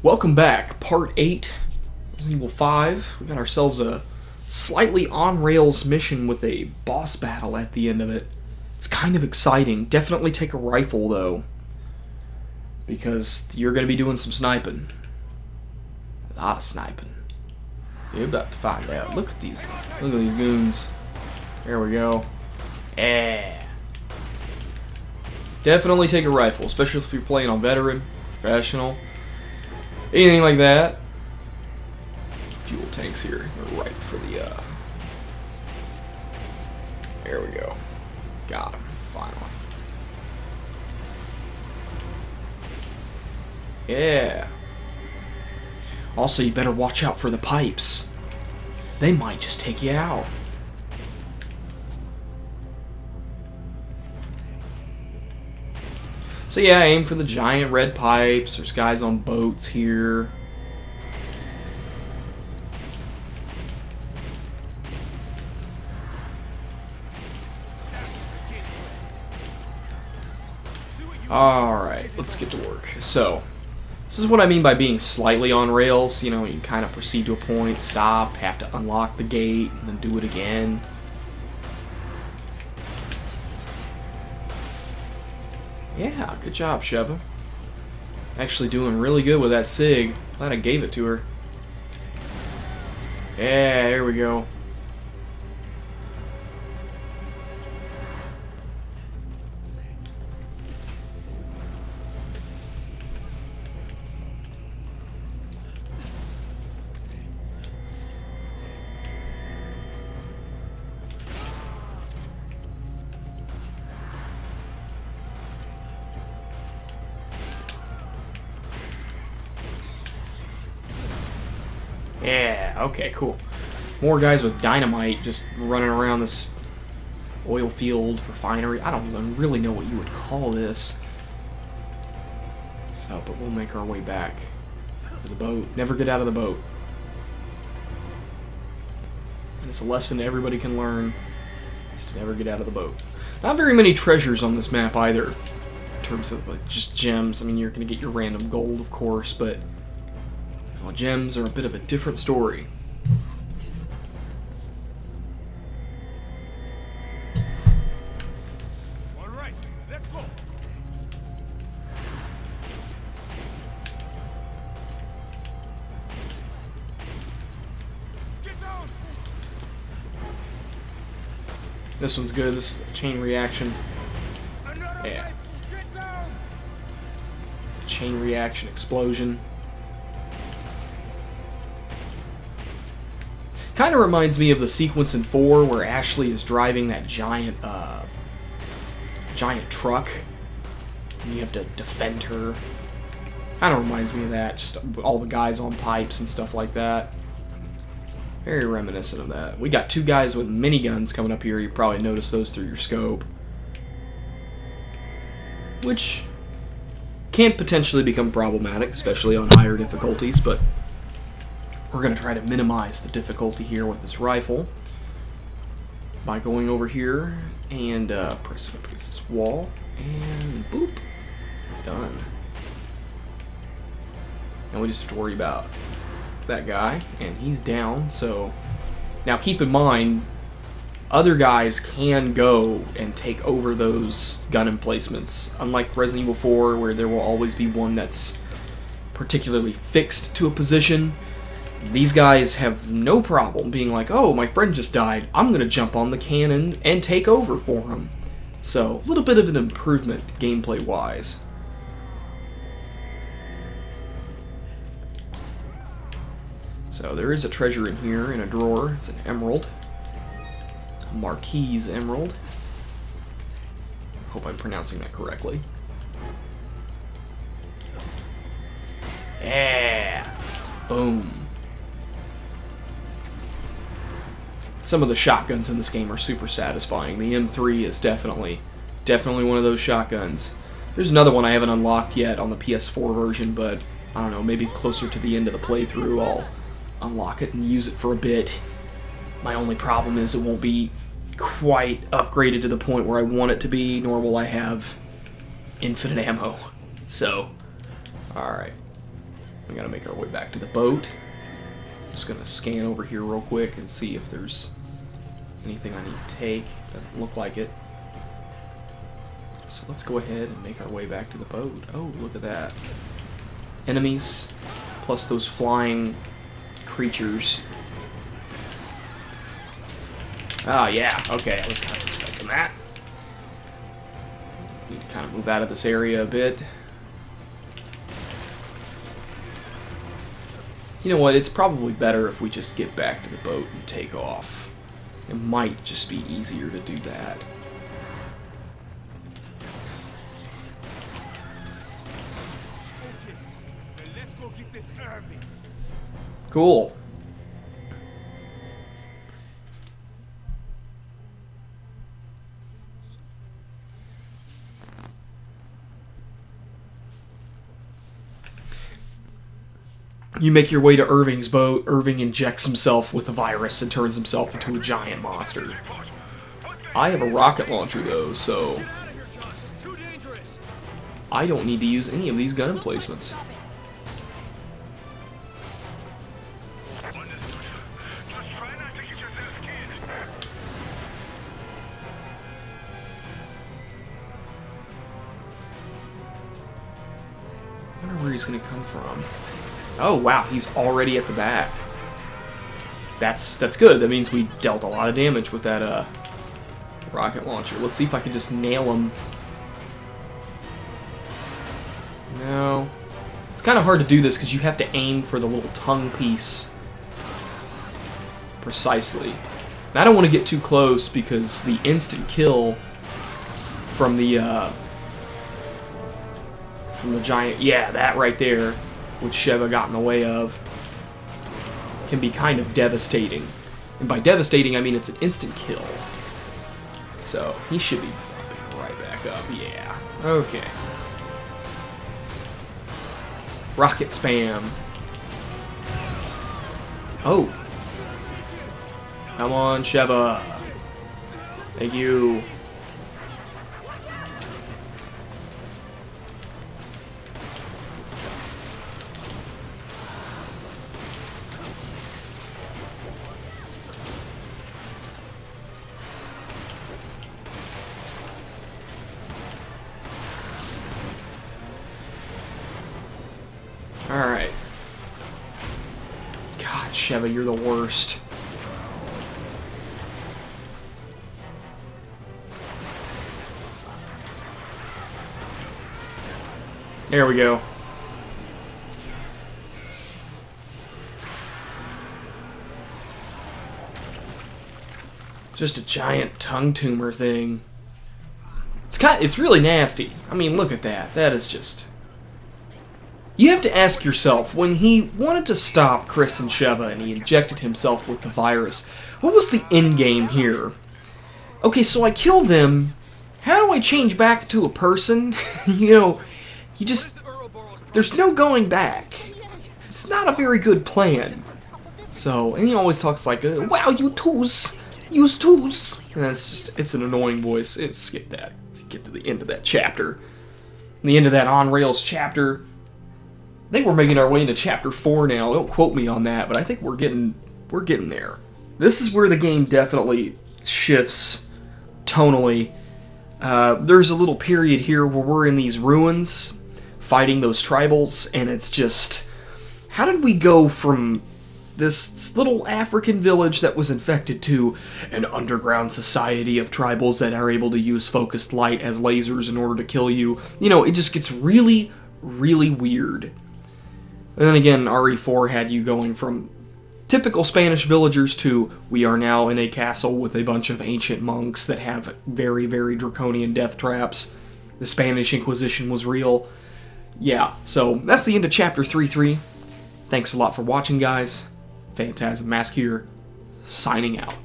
Welcome back, Part 8, Resident Evil 5. We got ourselves a slightly on-rails mission with a boss battle at the end of it. It's kind of exciting. Definitely take a rifle, though, because you're going to be doing some sniping. A lot of sniping. You're about to find out. Look at these goons. There we go. Yeah. Definitely take a rifle, especially if you're playing on veteran, professional, anything like that. Fuel tanks here. They're right for the, There we go. Got him, finally. Yeah. Also, you better watch out for the pipes. They might just take you out. So yeah, aim for the giant red pipes. There's guys on boats here. Alright, let's get to work. So, this is what I mean by being slightly on rails. You know, you kind of proceed to a point, stop, have to unlock the gate, and then do it again. Yeah, good job, Sheva. Actually doing really good with that SIG. Glad I gave it to her. Yeah, here we go. Yeah, okay, cool. More guys with dynamite just running around this oil field, refinery. I don't even really know what you would call this. So, but we'll make our way back to the boat. Never get out of the boat. It's a lesson everybody can learn, is to never get out of the boat. Not very many treasures on this map either, in terms of like just gems. I mean, you're going to get your random gold, of course, but well, gems are a bit of a different story. All right, let's go. Get down. This one's good. This is a chain reaction. Yeah. Get down. It's a chain reaction explosion. Kind of reminds me of the sequence in 4 where Ashley is driving that giant truck and you have to defend her. Kind of reminds me of that, just all the guys on pipes and stuff like that. Very reminiscent of that. We got 2 guys with miniguns coming up here. You probably noticed those through your scope, which can potentially become problematic, especially on higher difficulties, but we're going to try to minimize the difficulty here with this rifle by going over here and pressing up against this wall, and boop, done. And we just have to worry about that guy, and he's down. So now keep in mind, other guys can go and take over those gun emplacements, unlike Resident Evil 4 where there will always be one that's particularly fixed to a position. These guys have no problem being like, oh, my friend just died, I'm going to jump on the cannon and take over for him. So, a little bit of an improvement gameplay-wise. So, there is a treasure in here in a drawer. It's an emerald. A Marquise emerald. Hope I'm pronouncing that correctly. Yeah! Boom. Some of the shotguns in this game are super satisfying. The M3 is definitely one of those shotguns. There's another one I haven't unlocked yet on the PS4 version, but I don't know, maybe closer to the end of the playthrough I'll unlock it and use it for a bit. My only problem is it won't be quite upgraded to the point where I want it to be, nor will I have infinite ammo. So, alright. We gotta make our way back to the boat. Just gonna scan over here real quick and see if there's anything I need to take. Doesn't look like it. So let's go ahead and make our way back to the boat. Oh, look at that. Enemies, plus those flying creatures. Ah, yeah, okay, I was kind of expecting that. Need to kind of move out of this area a bit. You know what, it's probably better if we just get back to the boat and take off. It might just be easier to do that. Cool. You make your way to Irving's boat. Irving injects himself with the virus and turns himself into a giant monster. I have a rocket launcher though, so I don't need to use any of these gun emplacements. I wonder where he's going to come from. Oh wow, he's already at the back. That's good. That means we dealt a lot of damage with that rocket launcher. Let's see if I can just nail him. No. It's kind of hard to do this because you have to aim for the little tongue piece precisely. And I don't want to get too close because the instant kill from the giant, yeah, that right there, which Sheva got in the way of, can be kind of devastating. And by devastating, I mean it's an instant kill. So, he should be popping right back up, yeah. Okay. Rocket spam. Oh. Come on, Sheva. Thank you. Alright. God, Sheva, you're the worst. There we go. Just a giant tongue tumor thing. It's really nasty. I mean, look at that. That is just... You have to ask yourself, when he wanted to stop Chris and Sheva and he injected himself with the virus, what was the end game here? Okay, so I kill them. How do I change back to a person? You know, you just... There's no going back. It's not a very good plan. So, and he always talks like, wow, you twos. Use twos. And it's an annoying voice. Skip that. Get to the end of that chapter. The end of that On Rails chapter. I think we're making our way into chapter 4 now. Don't quote me on that, but I think we're getting there. This is where the game definitely shifts tonally. There's a little period here where we're in these ruins fighting those tribals, and it's just, how did we go from this little African village that was infected to an underground society of tribals that are able to use focused light as lasers in order to kill you? You know, it just gets really, really weird. And then again, RE4 had you going from typical Spanish villagers to, we are now in a castle with a bunch of ancient monks that have very, very draconian death traps. The Spanish Inquisition was real. Yeah, so that's the end of Chapter 3.3. Thanks a lot for watching, guys. Phantasm Mask here, signing out.